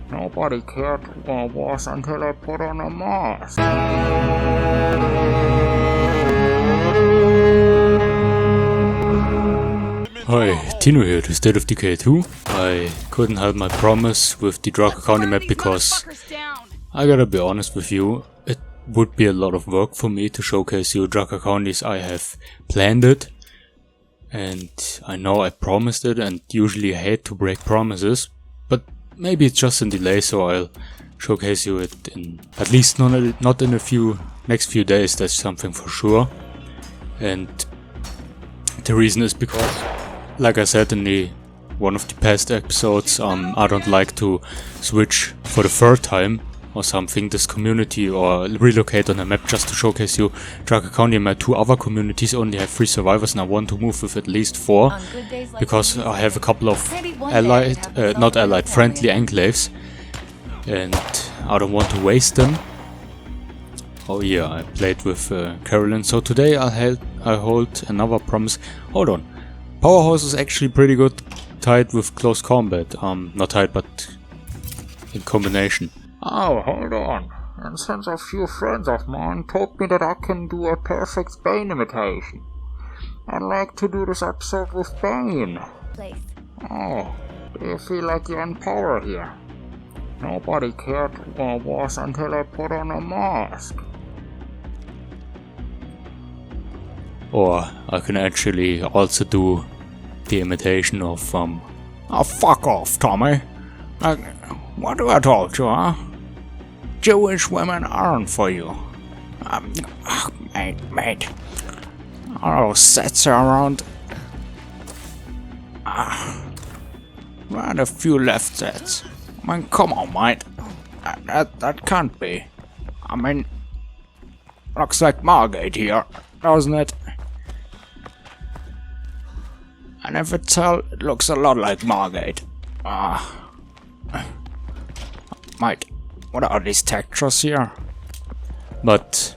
Nobody cared who I was until I put on a mask. Hi, Tino here to State of Decay 2. I couldn't help my promise with the Draka County map because I gotta be honest with you, it would be a lot of work for me to showcase you Draka counties I have planned it. And I know I promised it and usually I hate to break promises, but maybe it's just a delay, so I'll showcase you it in at least not in a next few days, that's something for sure. And the reason is because, like I said in one of the past episodes, I don't like to switch for the third time or something this community or relocate on a map just to showcase you Draka County. And my two other communities only have 3 survivors and I want to move with at least 4 because I have a couple of friendly enclaves and I don't want to waste them. Oh yeah, I played with Carolyn, so today I hold another promise. Hold on. Powerhouse is actually pretty good tied with close combat. Not tied, but in combination. Oh, hold on. And since a few friends of mine told me that I can do a perfect Bane imitation, I'd like to do this episode with Bane. Oh, do you feel like you're in power here? Nobody cared who I was until I put on a mask. Or I can actually also do the imitation of oh, fuck off, Tommy. What do I told you, huh? Jewish women aren't for you. Mate. Oh, sets around. Right, a few left sets. I mean, come on, mate. That can't be. I mean, looks like Margate here, doesn't it? And if it's hell, it looks a lot like Margate. Mate, what are these textures here? But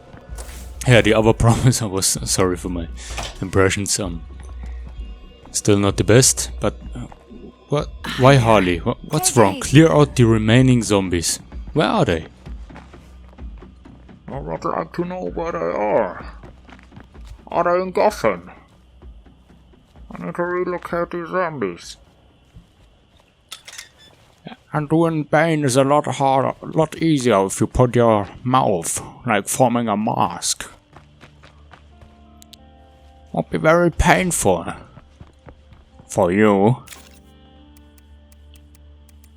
yeah, the other promise, I was sorry for my impressions. Still not the best, but what? Why Harley? What's wrong? Clear out the remaining zombies. Where are they? I would like to know where they are. Are they in Gotham? I need to relocate these zombies. And doing Bane is a lot harder, a lot easier if you put your mouth, like forming a mask. Won't be very painful. For you.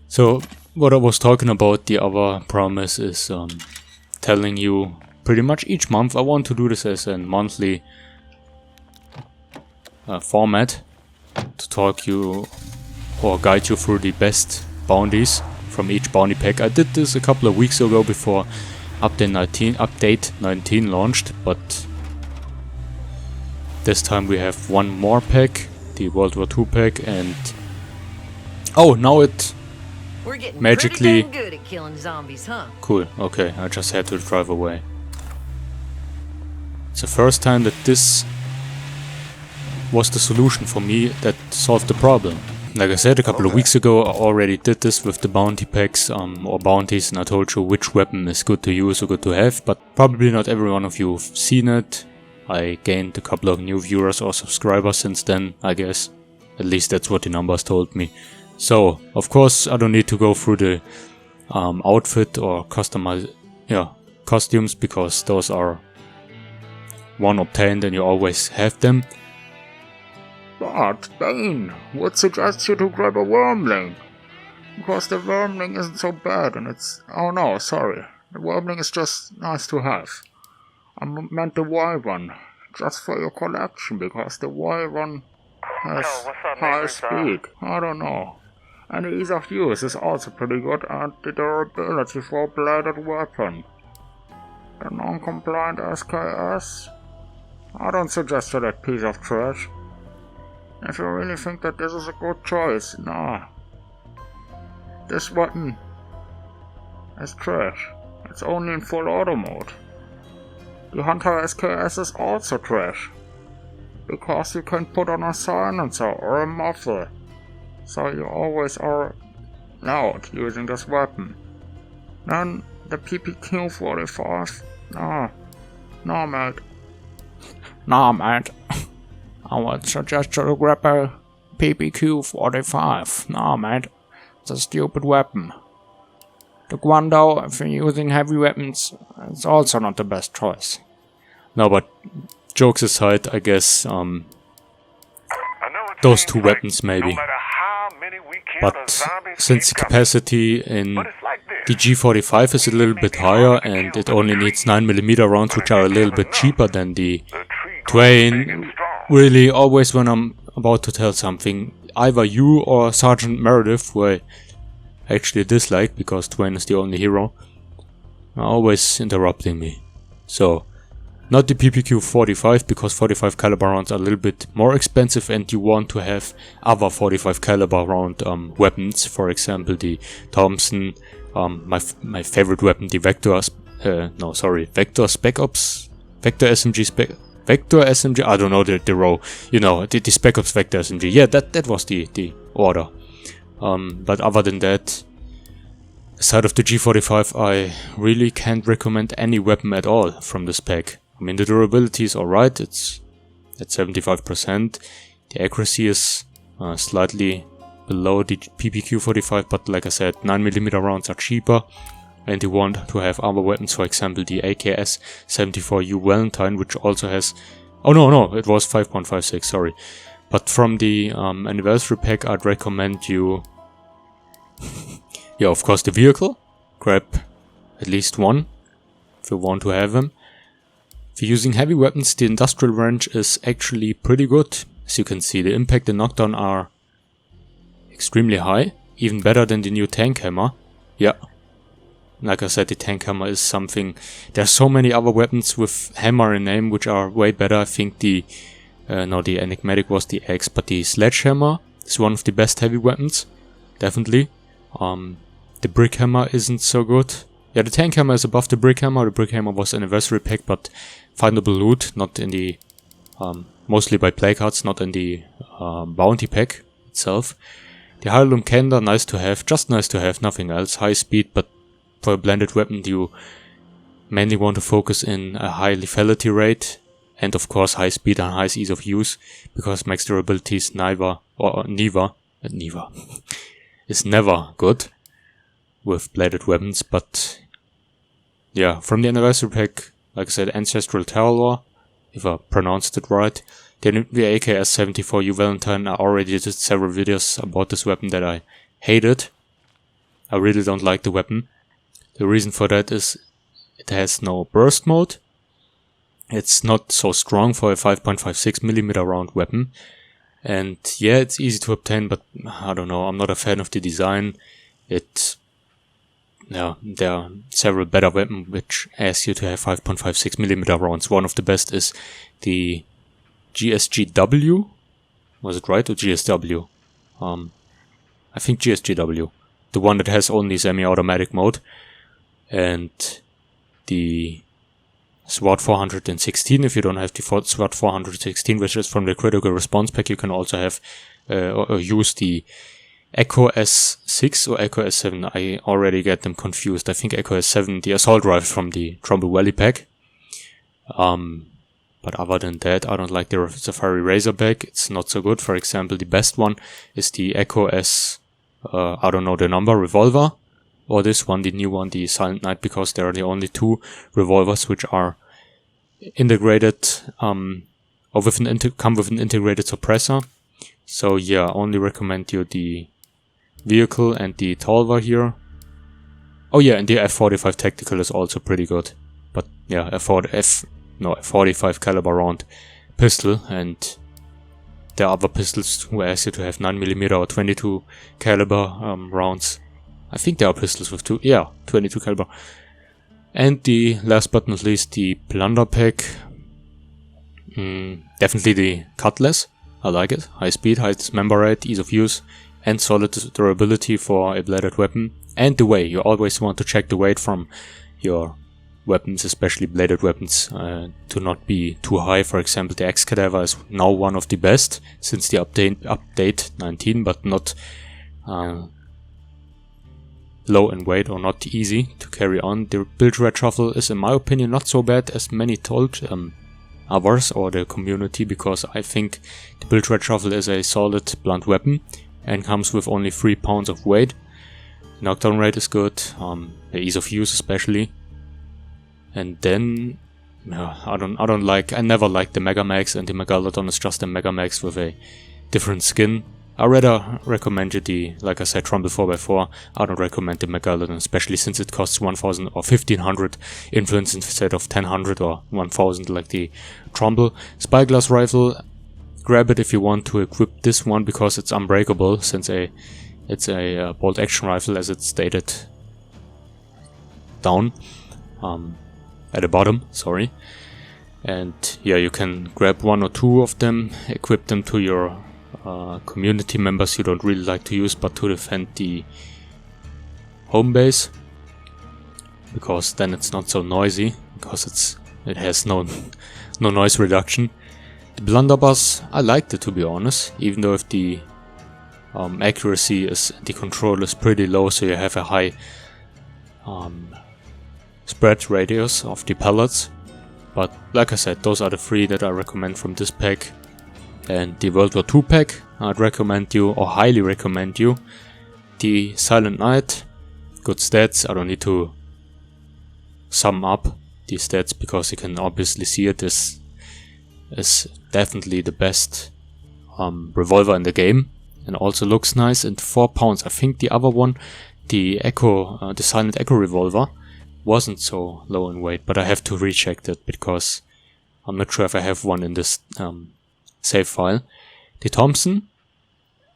So, what I was talking about, the other promise is telling you pretty much each month I want to do this as a monthly format to talk you or guide you through the best bounties from each bounty pack. I did this a couple of weeks ago before update 19 launched, but this time we have one more pack, the World War II pack, and oh, now it magically good at killing zombies, huh? Cool. Okay, I just had to drive away. It's the first time that this was the solution for me that solved the problem. Like I said a couple of weeks ago, I already did this with the bounty packs or bounties, and I told you which weapon is good to use or good to have, but probably not every one of you have seen it. I gained a couple of new viewers or subscribers since then, I guess. At least that's what the numbers told me. So, of course, I don't need to go through the outfit or costumes, because those are one obtained and you always have them. But Bane would suggest you to grab a wormling, because the wormling isn't so bad and it's... Oh no, sorry. The wormling is just nice to have. I meant the wyvern, just for your collection, because the wyvern has high speed. I don't know. And the ease of use is also pretty good, and the durability for a bladed weapon. The non-compliant SKS? I don't suggest that piece of trash. If you really think that this is a good choice, nah. This weapon is trash. It's only in full auto mode. The Hunter SKS is also trash, because you can put on a silencer or a muffle, so you always are loud using this weapon. Then the PPQ-45. No, mate. Nah, mate. I would suggest you grab a PPQ-45. Nah, mate. It's a stupid weapon. The Guando, if you're using heavy weapons, it's also not the best choice. No, but jokes aside, I guess, those two weapons maybe. But since the capacity in the G45 is a little bit higher and it only needs 9mm rounds, which are a little bit cheaper than the Twain, really always when I'm about to tell something, either you or Sergeant Meredith, who I actually dislike because Twain is the only hero, are always interrupting me. So, not the PPQ-45 because 45 caliber rounds are a little bit more expensive and you want to have other 45 caliber round weapons, for example the Thompson, my favorite weapon, the Vector Spec Ops, Vector SMG, I don't know the row, you know, the Spec Ops Vector SMG, yeah, that was the order. But other than that, aside of the G45, I really can't recommend any weapon at all from the spec. I mean, the durability is alright, it's at 75%, the accuracy is slightly below the PPQ-45, but like I said, 9mm rounds are cheaper, and you want to have other weapons, for example the Aks74u Valentine, which also has... Oh no, it was 5.56, sorry. But from the anniversary pack, I'd recommend you... yeah, of course the vehicle, grab at least one, if you want to have them. If you're using heavy weapons, the industrial range is actually pretty good. As you can see, the impact and knockdown are extremely high, even better than the new tank hammer. Yeah, like I said, the tank hammer is something... There's so many other weapons with hammer in name which are way better. I think the enigmatic was the X, but the sledgehammer is one of the best heavy weapons, definitely. The brick hammer isn't so good. Yeah, the tank hammer is above the brick hammer. The brick hammer was anniversary pack, but findable loot, not in the mostly by playcards, not in the bounty pack itself. The Heirloom Kender, nice to have, just nice to have, nothing else. High speed, but for a blended weapon you mainly want to focus in a high lethality rate, and of course high speed and high ease of use, because max durability is never is never good with bladed weapons. But yeah, from the anniversary pack, like I said, Ancestral Terror, if I pronounced it right. The Aks74u Valentine, I already did several videos about this weapon that I hated. I really don't like the weapon. The reason for that is it has no burst mode. It's not so strong for a 5.56mm round weapon. And yeah, it's easy to obtain, but I don't know, I'm not a fan of the design. Yeah, there are several better weapons which ask you to have 5.56mm rounds. One of the best is the GSGW. Was it right? Or GSW? I think GSGW. The one that has only semi-automatic mode. And the SWAT 416, if you don't have the SWAT 416, which is from the critical response pack, you can also have or use the Echo S6 or Echo S7. I already get them confused. I think Echo S7, the assault rifle from the Trumbull Valley pack. But other than that, I don't like the Safari Razorback. It's not so good. For example, the best one is the Echo S, I don't know the number, revolver. Or this one, the new one, the Silent Knight, because there are the only two revolvers which are integrated, or come with an integrated suppressor. So yeah, I only recommend you the vehicle and the Talva here. Oh yeah, and the F45 Tactical is also pretty good. But yeah, a 45 caliber round pistol, and there are other pistols who ask you to have 9mm or 22 caliber rounds. I think there are pistols with 22 caliber. And the last but not least, the Plunder Pack. Definitely the Cutlass. I like it. High speed, high dismember rate, ease of use, and solid durability for a bladed weapon. And the weight. You always want to check the weight from your weapons, especially bladed weapons, to not be too high. For example, the Excalibur is now one of the best since the update 19, but not low in weight or not easy to carry on. The build rate shuffle is, in my opinion, not so bad as many told others or the community, because I think the build rate shuffle is a solid blunt weapon and comes with only 3 pounds of weight. Knockdown rate is good, the ease of use especially. And then I never liked the Megamax, and the Megalodon is just a Megamax with a different skin. I rather recommend you like I said, Trumbull 4x4. I don't recommend the Megalodon, especially since it costs 1000 or 1500 influence instead of 1000 or 1000 like the Trumbull. Spyglass rifle, grab it if you want to equip this one, because it's unbreakable, since it's a bolt action rifle, as it's stated down at the bottom, sorry. And yeah, you can grab 1 or 2 of them, equip them to your community members you don't really like to use, but to defend the home base, because then it's not so noisy, because it has no noise reduction. The blunderbuss, I liked it, to be honest, even though if the accuracy the control is pretty low, so you have a high spread radius of the pellets. But like I said, those are the 3 that I recommend from this pack. And the World War II pack, I'd recommend you, or highly recommend you, the Silent Knight. Good stats, I don't need to sum up the stats, because you can obviously see it is definitely the best revolver in the game, and also looks nice. And 4 pounds, I think the other one, the Silent Echo revolver, wasn't so low in weight, but I have to recheck that, because I'm not sure if I have one in this save file. The Thompson,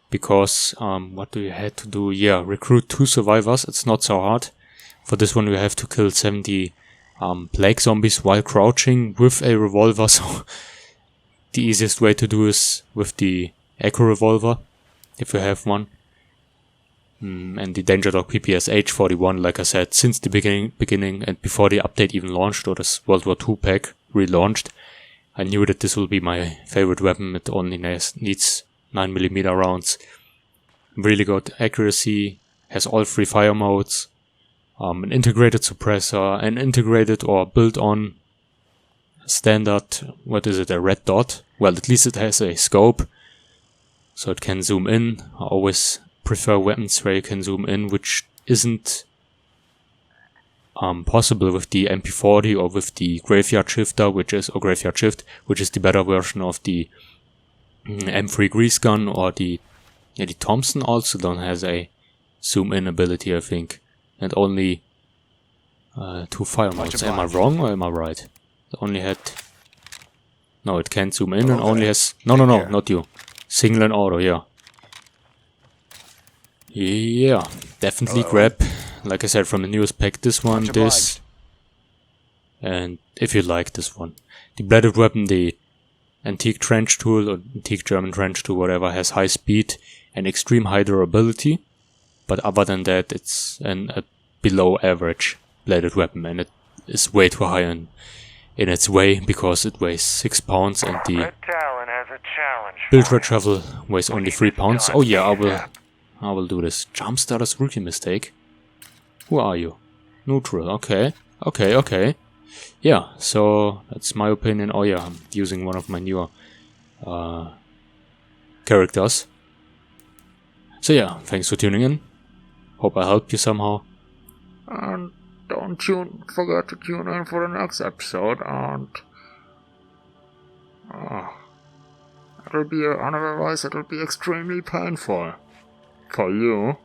because what do you have to do? Yeah, recruit 2 survivors. It's not so hard. For this one you have to kill 70 plague zombies while crouching with a revolver, so the easiest way to do is with the Echo revolver, if you have one. And the Danger Dog PPSH 41, like I said, since the beginning and before the update even launched, or this World War II pack relaunched, I knew that this will be my favorite weapon. It only needs 9mm rounds. Really good accuracy, has all 3 fire modes, an integrated suppressor, an integrated or built-on standard, a red dot? Well, at least it has a scope, so it can zoom in. I always prefer weapons where you can zoom in, which isn't possible with the MP40 or with the Graveyard Shifter, which is the better version of the M3 grease gun, or the Thompson also don't has a zoom in ability, I think, and only 2 fire modes. Am I wrong or am I right? It only had, no, it can't zoom in and only has, no, not you. Single and auto, yeah. Yeah, definitely grab, like I said, from the newest pack, this one, this, and if you like this one. The bladed weapon, the Antique Trench Tool, or Antique German Trench Tool, whatever, has high speed and extreme high durability, but other than that, it's a below average bladed weapon, and it is way too high in its way, because it weighs 6 pounds, and the build rate shuffle weighs only 3 pounds. Oh yeah, I will do this. Jumpstarter's rookie mistake. Who are you? Neutral. Okay. Yeah, so that's my opinion. Oh yeah, I'm using one of my newer characters. So yeah, thanks for tuning in. Hope I helped you somehow. And don't forget to tune in for the next episode, and otherwise it'll be extremely painful. For you.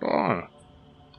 Bye.